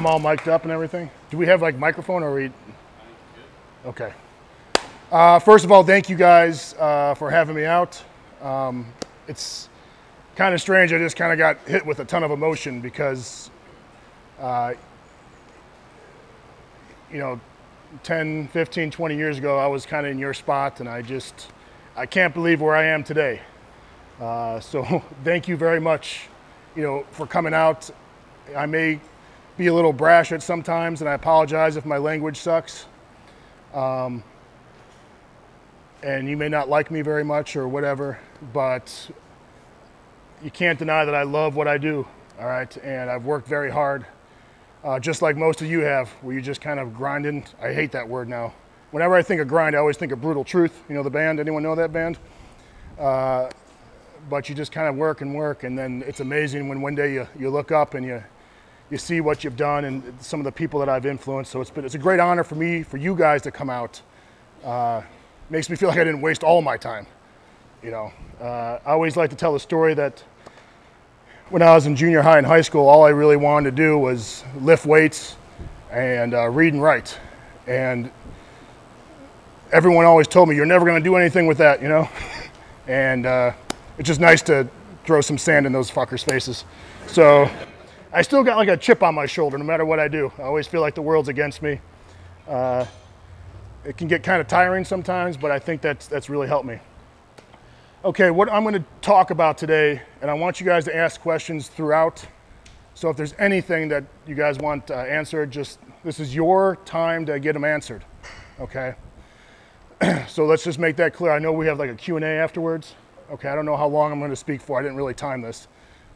I'm all mic'd up and everything? Do we have like microphone or are we? Okay. First of all, thank you guys for having me out. It's kind of strange. I just kind of got hit with a ton of emotion because, you know, 10, 15, 20 years ago, I was kind of in your spot, and I can't believe where I am today. So thank you very much, for coming out. I may be a little brash at sometimes, and I apologize if my language sucks. And you may not like me very much or whatever, but you can't deny that I love what I do, all right? And I've worked very hard, just like most of you have, where you just kind of grinding. I hate that word now. Whenever I think of grind, I always think of Brutal Truth. You know the band? Anyone know that band? But you just kind of work and work, and then it's amazing when one day you look up and you see what you've done and some of the people that I've influenced. So it's a great honor for me, for you guys to come out. Makes me feel like I didn't waste all my time. I always like to tell the story that when I was in junior high and high school, all I really wanted to do was lift weights and read and write. And everyone always told me, you're never going to do anything with that, And it's just nice to throw some sand in those fuckers' faces. So I still got like a chip on my shoulder no matter what I do. I always feel like the world's against me. It can get kind of tiring sometimes, but I think that's really helped me. Okay, what I'm going to talk about today, and I want you guys to ask questions throughout. So if there's anything that you guys want answered, this is your time to get them answered, okay? So let's just make that clear. I know we have like a Q&A afterwards. Okay, I don't know how long I'm going to speak for. I didn't really time this.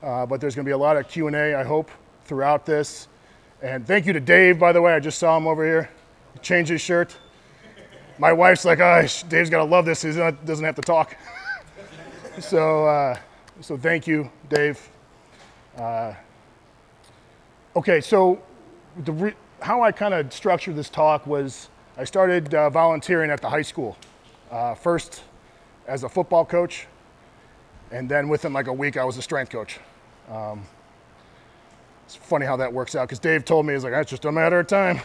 But there's going to be a lot of Q&A, I hope, throughout this. And thank you to Dave, by the way. I just saw him over here. He changed his shirt. My wife's like, oh, Dave's got to love this. He doesn't have to talk. So thank you, Dave. Okay, so how I kind of structured this talk was I started volunteering at the high school. First as a football coach, and then within like a week I was a strength coach. It's funny how that works out because Dave told me, he's like, that's just a matter of time,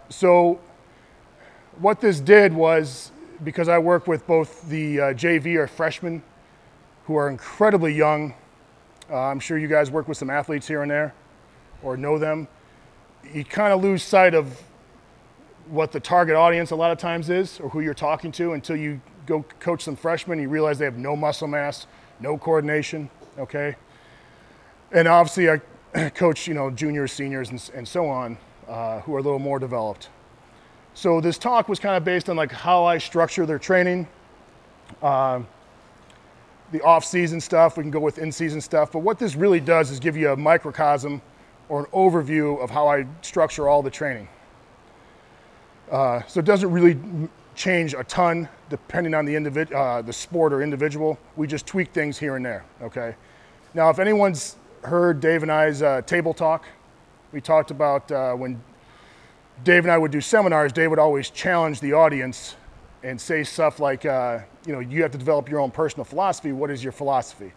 So what this did was, because I work with both the JV or freshmen who are incredibly young. I'm sure you guys work with some athletes here and there or know them. You kind of lose sight of what the target audience a lot of times is or who you're talking to until you go coach some freshmen. You realize they have no muscle mass, no coordination, okay? And obviously I coach, juniors, seniors, and so on, who are a little more developed. So this talk was kind of based on like how I structure their training, the off-season stuff. We can go with in-season stuff, but what this really does is give you a microcosm or an overview of how I structure all the training. So it doesn't really change a ton depending on the sport or individual. We just tweak things here and there, okay? Now, if anyone's heard Dave and I's table talk, we talked about when Dave and I would do seminars, Dave would always challenge the audience and say stuff like, you have to develop your own personal philosophy. What is your philosophy?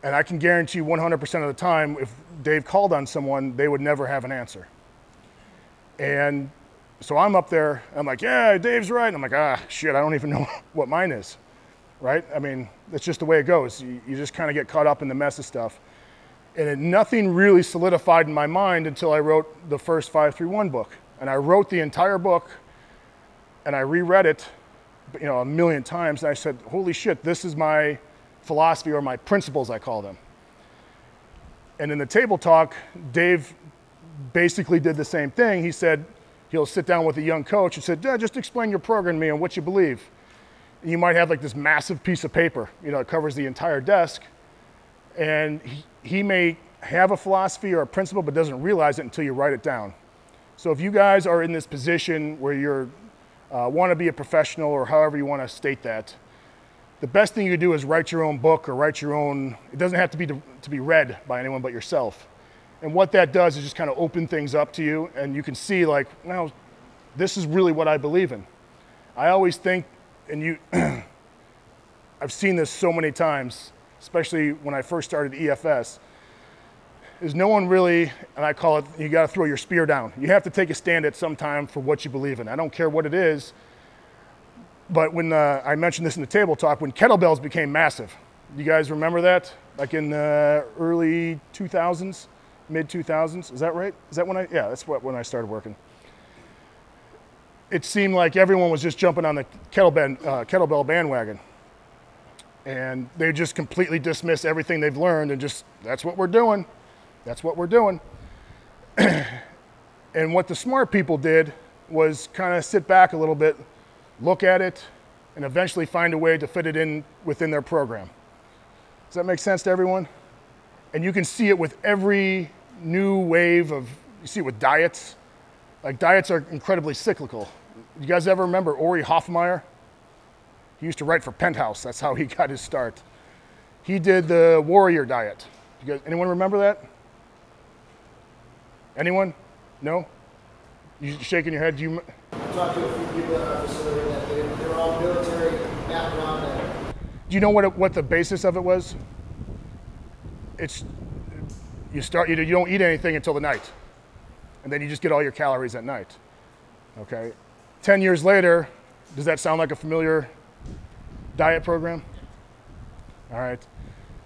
And I can guarantee 100% of the time, if Dave called on someone, they would never have an answer. And so I'm up there, I'm like, yeah, Dave's right. And I'm like, shit, I don't even know what mine is, right? I mean, that's just the way it goes. You just kind of get caught up in the mess of stuff. And nothing really solidified in my mind until I wrote the first 531 book. And I wrote the entire book, and I reread it, a million times, and I said, holy shit, this is my philosophy, or my principles, I call them. And in the table talk, Dave basically did the same thing. He said, he'll sit down with a young coach and said, just explain your program to me and what you believe. And you might have like this massive piece of paper, it covers the entire desk. And he may have a philosophy or a principle, but doesn't realize it until you write it down. So if you guys are in this position where you're want to be a professional, or however you want to state that, the best thing you do is write your own book or write your own. It doesn't have to be read by anyone but yourself. And what that does is just kind of open things up to you, and you can see like, now, this is really what I believe in. I always think, and I've seen this so many times, especially when I first started EFS, is no one really, and I call it, you got to throw your spear down. You have to take a stand at some time for what you believe in. I don't care what it is, but when I mentioned this in the table talk, when kettlebells became massive, you guys remember that? Like in the early 2000s, mid 2000s, is that right? Is that when yeah, that's when I started working. It seemed like everyone was just jumping on the kettlebell bandwagon. And they just completely dismiss everything they've learned and just, that's what we're doing. That's what we're doing. And what the smart people did was kind of sit back a little bit, look at it, and eventually find a way to fit it in within their program. Does that make sense to everyone? And you can see it with every new wave of, you see it with diets. Like diets are incredibly cyclical. You guys ever remember Ori Hoffmeyer? He used to write for Penthouse. That's how he got his start. He did the warrior diet. You guys, anyone remember that? Anyone? No? You shaking your head? Do you? I talked to a few people at our facility that they're all military background. Do you know what the basis of it was? It's you don't eat anything until the night, and then you just get all your calories at night. Okay. 10 years later, does that sound like a familiar diet program? All right.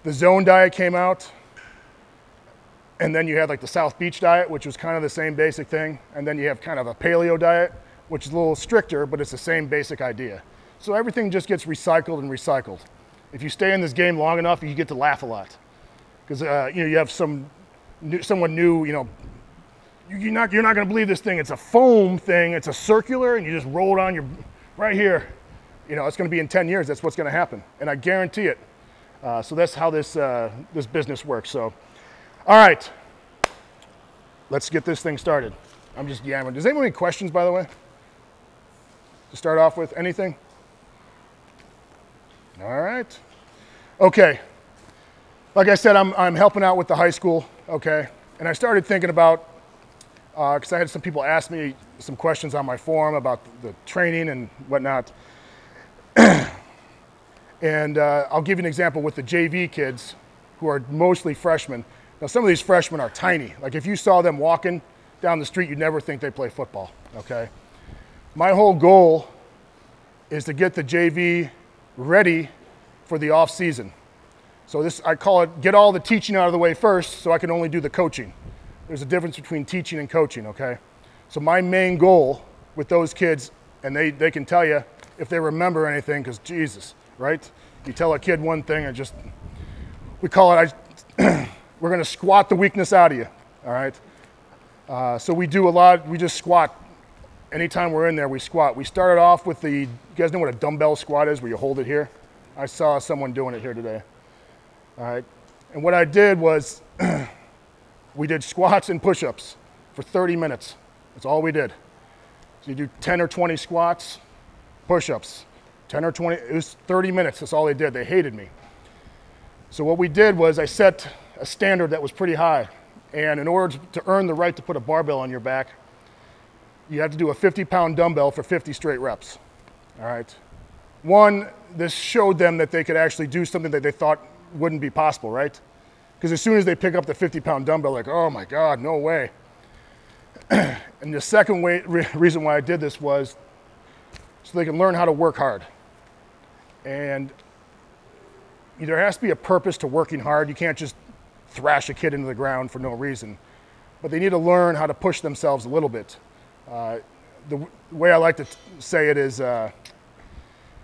The Zone diet came out, and then you had like the South Beach diet, which was kind of the same basic thing, and then you have kind of a paleo diet, which is a little stricter, but it's the same basic idea. So everything just gets recycled and recycled. If you stay in this game long enough, you get to laugh a lot, because you have someone new, you're not going to believe this thing. It's a foam thing. It's a circular, and you just roll it on your right here. It's going to be in 10 years. That's what's going to happen, and I guarantee it. So that's how this business works. So, all right, let's get this thing started. I'm just yammering. Does anyone have any questions, by the way? To start off with, anything? All right. Okay. Like I said, I'm helping out with the high school. Okay, and I started thinking about because I had some people ask me some questions on my forum about the training and whatnot. And I'll give you an example with the JV kids who are mostly freshmen. Now, some of these freshmen are tiny. Like if you saw them walking down the street, you'd never think they play football, okay? My whole goal is to get the JV ready for the off season. So I call it get all the teaching out of the way first so I can only do the coaching. There's a difference between teaching and coaching, okay? So my main goal with those kids, and they can tell you if they remember anything, because Jesus, right? You tell a kid one thing and just, we call it, we're going to squat the weakness out of you, all right? So we do a lot, we just squat. Anytime we're in there, we squat. We started off with you guys know what a dumbbell squat is, where you hold it here? I saw someone doing it here today, all right? And what I did was, we did squats and push-ups for 30 minutes. That's all we did. So you do 10 or 20 squats, push-ups, 10 or 20, it was 30 minutes, that's all they did. They hated me. So what we did was I set a standard that was pretty high. And in order to earn the right to put a barbell on your back, you have to do a 50-pound dumbbell for 50 straight reps, all right? One, this showed them that they could actually do something that they thought wouldn't be possible, right? Because as soon as they pick up the 50-pound dumbbell, like, oh my God, no way. And the second reason why I did this was so they can learn how to work hard. And there has to be a purpose to working hard. You can't just thrash a kid into the ground for no reason. But they need to learn how to push themselves a little bit. The way I like to say it is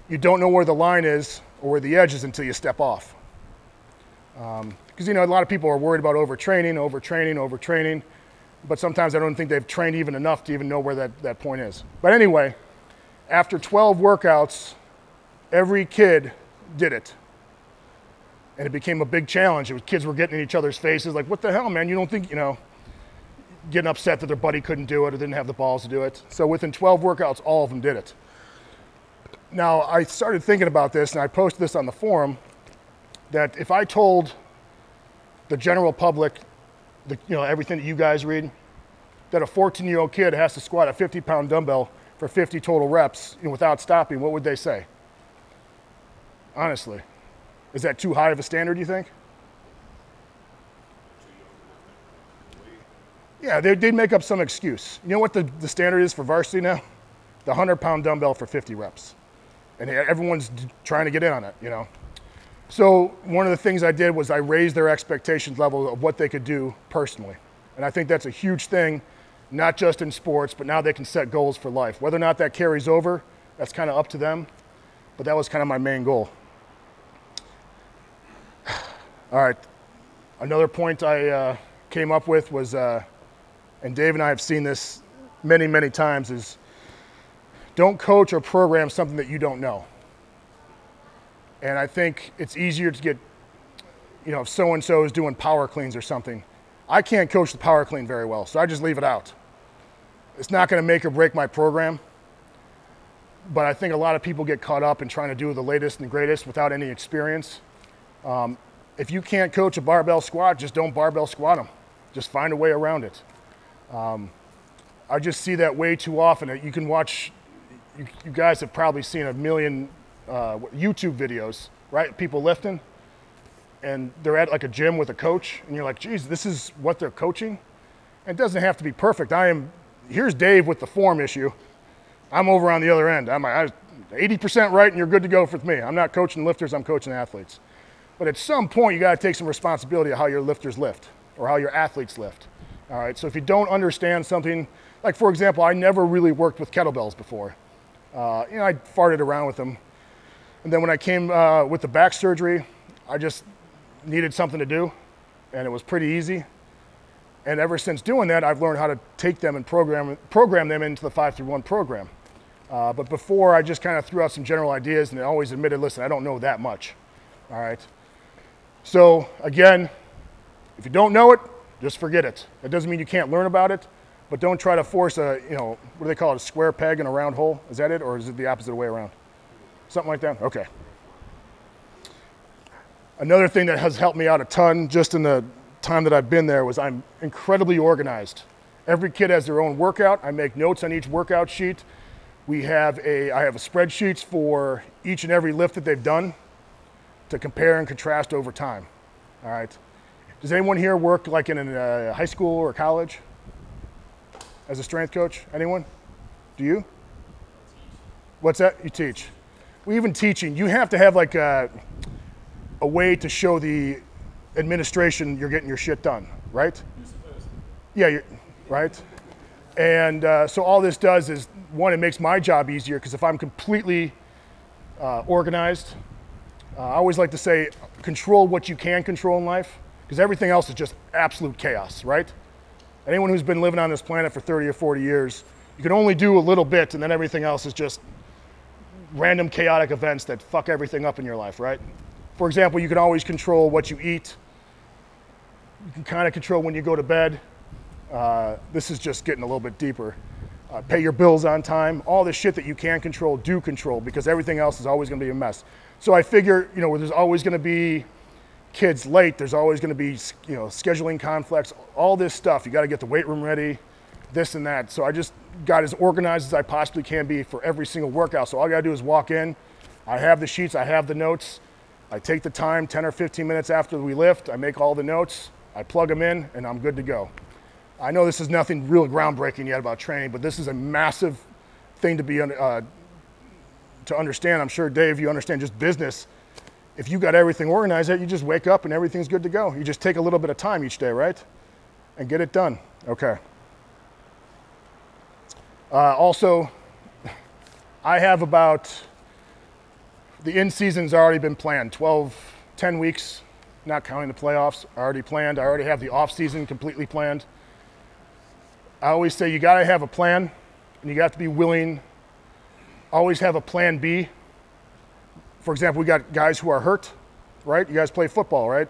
you don't know where the line is or where the edge is until you step off. Because a lot of people are worried about overtraining, but sometimes I don't think they've trained even enough to even know where that point is. But anyway, after 12 workouts, every kid did it. And it became a big challenge. Kids were getting in each other's faces like, what the hell, man? You don't think, getting upset that their buddy couldn't do it or didn't have the balls to do it. So within 12 workouts, all of them did it. Now, I started thinking about this, and I posted this on the forum, that if I told the general public, everything that you guys read, that a 14-year-old kid has to squat a 50-pound dumbbell for 50 total reps without stopping, what would they say? Honestly. Is that too high of a standard, you think? Yeah, they'd make up some excuse. You know what the standard is for varsity now? The 100-pound dumbbell for 50 reps. And everyone's trying to get in on it, you know. So one of the things I did was I raised their expectations level of what they could do personally. And I think that's a huge thing, not just in sports, but now they can set goals for life. Whether or not that carries over, that's kind of up to them. But that was kind of my main goal. All right, another point I came up with was, and Dave and I have seen this many, many times, is don't coach or program something that you don't know. And I think it's easier to get, you know, if so-and-so is doing power cleans or something. I can't coach the power clean very well, so I just leave it out. It's not going to make or break my program, but I think a lot of people get caught up in trying to do the latest and greatest without any experience. If you can't coach a barbell squat, just don't barbell squat them. Just find a way around it. I just see that way too often. You can watch, you guys have probably seen a million YouTube videos, right? People lifting, and they're at like a gym with a coach, and you're like, geez, this is what they're coaching? And it doesn't have to be perfect. Here's Dave with the form issue. I'm over on the other end. I'm 80% right, and you're good to go with me. I'm not coaching lifters, I'm coaching athletes. But at some point, you gotta take some responsibility of how your lifters lift, or how your athletes lift. All right, so if you don't understand something, like for example, I never really worked with kettlebells before. You know, I farted around with them. And then when I came with the back surgery, I just needed something to do, and it was pretty easy. And ever since doing that, I've learned how to take them and program them into the 5-through-1 program. But before, I just kind of threw out some general ideas, and I always admitted, listen, I don't know that much. All right. So again, if you don't know it, just forget it. That doesn't mean you can't learn about it, but don't try to force a, you know, what do they call it, a square peg in a round hole? Is that it, or is it the opposite way around? Something like that? Okay. Another thing that has helped me out a ton just in the time that I've been there was I'm incredibly organized. Every kid has their own workout. I make notes on each workout sheet. I have a spreadsheets for each and every lift that they've done to compare and contrast over time. All right. Does anyone here work like in a high school or college as a strength coach? Anyone? Do you? What's that? You teach. Well, even teaching, you have to have like a way to show the administration you're getting your shit done, right? You're supposed to. Yeah, right? And so all this does is, one, it makes my job easier, because if I'm completely organized, I always like to say, control what you can control in life, because everything else is just absolute chaos, right? Anyone who's been living on this planet for 30 or 40 years, you can only do a little bit, and then everything else is just random chaotic events that fuck everything up in your life, right? For example, you can always control what you eat. You can kind of control when you go to bed. This is just getting a little bit deeper. Pay your bills on time. All the shit that you can control, do control, because everything else is always going to be a mess. So I figure, you know, there's always going to be kids late. There's always going to be, you know, scheduling conflicts, all this stuff. You got to get the weight room ready, this and that. So I just got as organized as I possibly can be for every single workout. So all I got to do is walk in. I have the sheets. I have the notes. I take the time, 10 or 15 minutes after we lift. I make all the notes. I plug them in, and I'm good to go. I know this is nothing real groundbreaking yet about training, but this is a massive thing to be to understand. I'm sure, Dave, you understand just business. If you got everything organized, you just wake up and everything's good to go. You just take a little bit of time each day, right? And get it done. Okay. Also, I have about, the in-season's already been planned, 10 weeks, not counting the playoffs, already planned. I already have the off-season completely planned. I always say you gotta have a plan, and you got to be willing, always have a plan B. For example, we got guys who are hurt, right? You guys play football, right?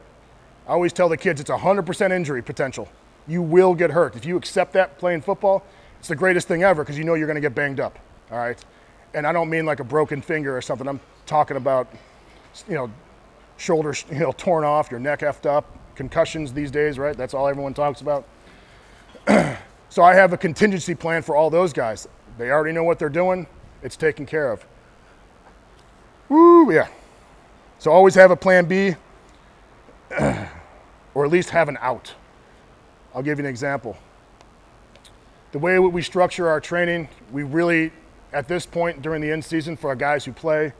I always tell the kids it's 100% injury potential. You will get hurt. If you accept that playing football, it's the greatest thing ever, because you know you're gonna get banged up, all right? And I don't mean like a broken finger or something. I'm talking about, you know, shoulders, you know, torn off, your neck effed up, concussions these days, right? That's all everyone talks about. So I have a contingency plan for all those guys. They already know what they're doing. It's taken care of. Woo, yeah. So always have a plan B, or at least have an out. I'll give you an example. The way we structure our training, we really, at this point during the in-season for our guys who play,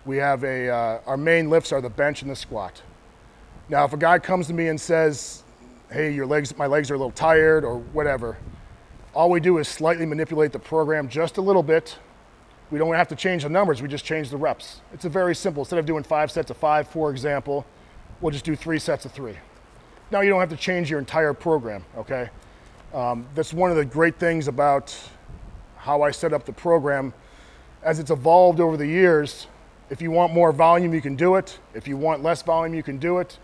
we have our main lifts are the bench and the squat. Now, if a guy comes to me and says, hey, my legs are a little tired or whatever, all we do is slightly manipulate the program just a little bit. We don't have to change the numbers, we just change the reps. It's a very simple, instead of doing 5 sets of 5, for example, we'll just do 3 sets of 3. Now you don't have to change your entire program, okay? That's one of the great things about how I set up the program. As it's evolved over the years, if you want more volume, you can do it. If you want less volume, you can do it.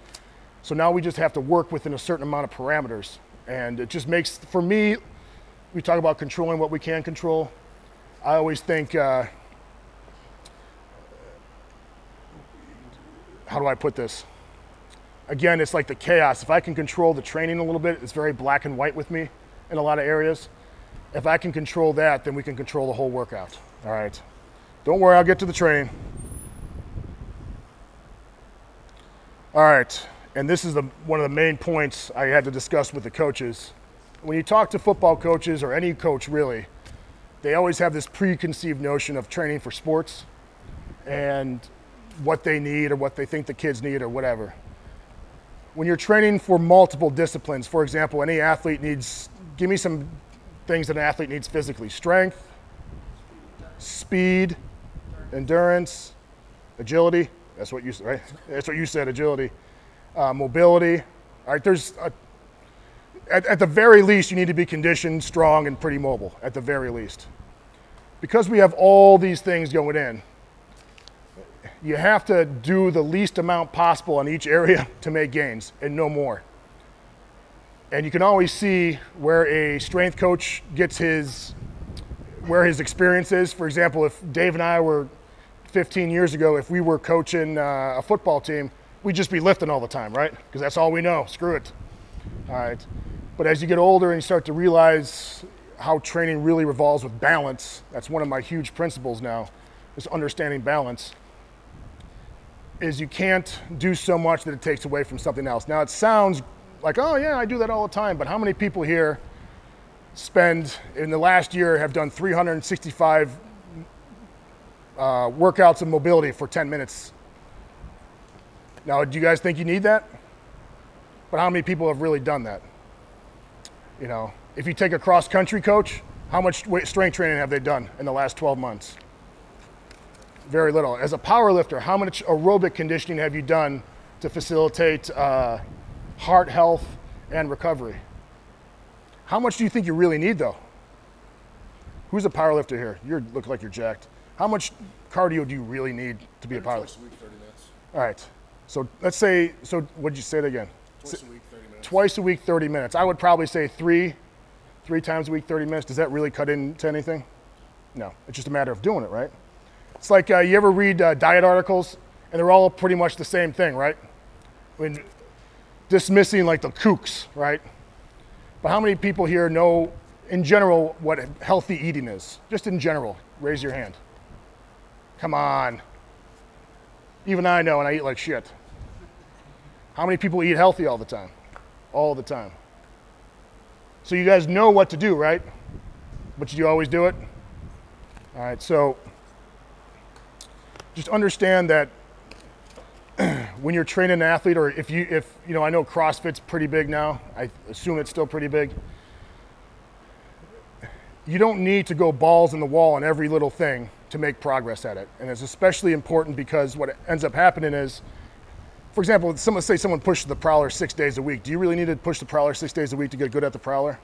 So now we just have to work within a certain amount of parameters. And it just makes, for me, we talk about controlling what we can control. I always think, how do I put this? Again, it's like the chaos. If I can control the training a little bit, it's very black and white with me in a lot of areas. If I can control that, then we can control the whole workout. All right. Don't worry, I'll get to the training. All right, and this is one of the main points I had to discuss with the coaches. When you talk to football coaches, or any coach really, they always have this preconceived notion of training for sports and what they need or what they think the kids need or whatever. When you're training for multiple disciplines, for example, any athlete needs, give me some things that an athlete needs physically: strength, speed, endurance, agility. That's what you said, right? That's what you said, agility. Mobility. All right, at the very least, you need to be conditioned, strong, and pretty mobile, at the very least. Because we have all these things going in, you have to do the least amount possible on each area to make gains, and no more. And you can always see where a strength coach gets where his experience is. For example, if Dave and I were 15 years ago, if we were coaching a football team, we'd just be lifting all the time, right? Because that's all we know, screw it. All right. But as you get older and you start to realize how training really revolves with balance, that's one of my huge principles now, is understanding balance, is you can't do so much that it takes away from something else. Now it sounds like, oh yeah, I do that all the time, but how many people here in the last year have done 365 workouts of mobility for 10 minutes? Now, do you guys think you need that? But how many people have really done that? You know, if you take a cross-country coach, how much strength training have they done in the last 12 months? Very little. As a power lifter, how much aerobic conditioning have you done to facilitate heart health and recovery? How much do you think you really need, though? Who's a power lifter here? You look like you're jacked. How much cardio do you really need to be a power lifter? Twice a week, 30 minutes. All right. So let's say, so what'd you say that again? Twice a week, 30 minutes. Twice a week, 30 minutes. I would probably say three times a week, 30 minutes. Does that really cut into anything? No, it's just a matter of doing it, right? It's like you ever read diet articles, and they're all pretty much the same thing, right? I mean, dismissing like the kooks, right? But how many people here know, in general, what healthy eating is? Just in general, raise your hand. Come on. Even I know, and I eat like shit. How many people eat healthy all the time? All the time. So you guys know what to do, right? But do you always do it? All right, so just understand that when you're training an athlete, or if you know, I know CrossFit's pretty big now. I assume it's still pretty big. You don't need to go balls in the wall on every little thing to make progress at it. And it's especially important because what ends up happening is, for example, someone pushes the prowler 6 days a week. Do you really need to push the prowler 6 days a week to get good at the prowler?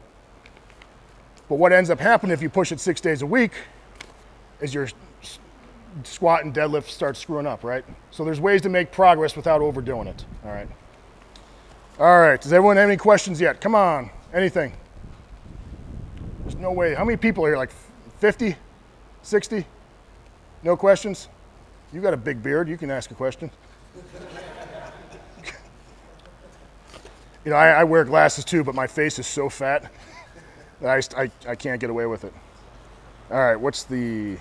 But what ends up happening if you push it 6 days a week is your squat and deadlift starts screwing up, right? So there's ways to make progress without overdoing it, all right? All right, does everyone have any questions yet? Come on, anything? There's no way. How many people are here, like 50, 60? No questions? You got a big beard, you can ask a question. You know, I wear glasses too, but my face is so fat that I can't get away with it. All right, what's the...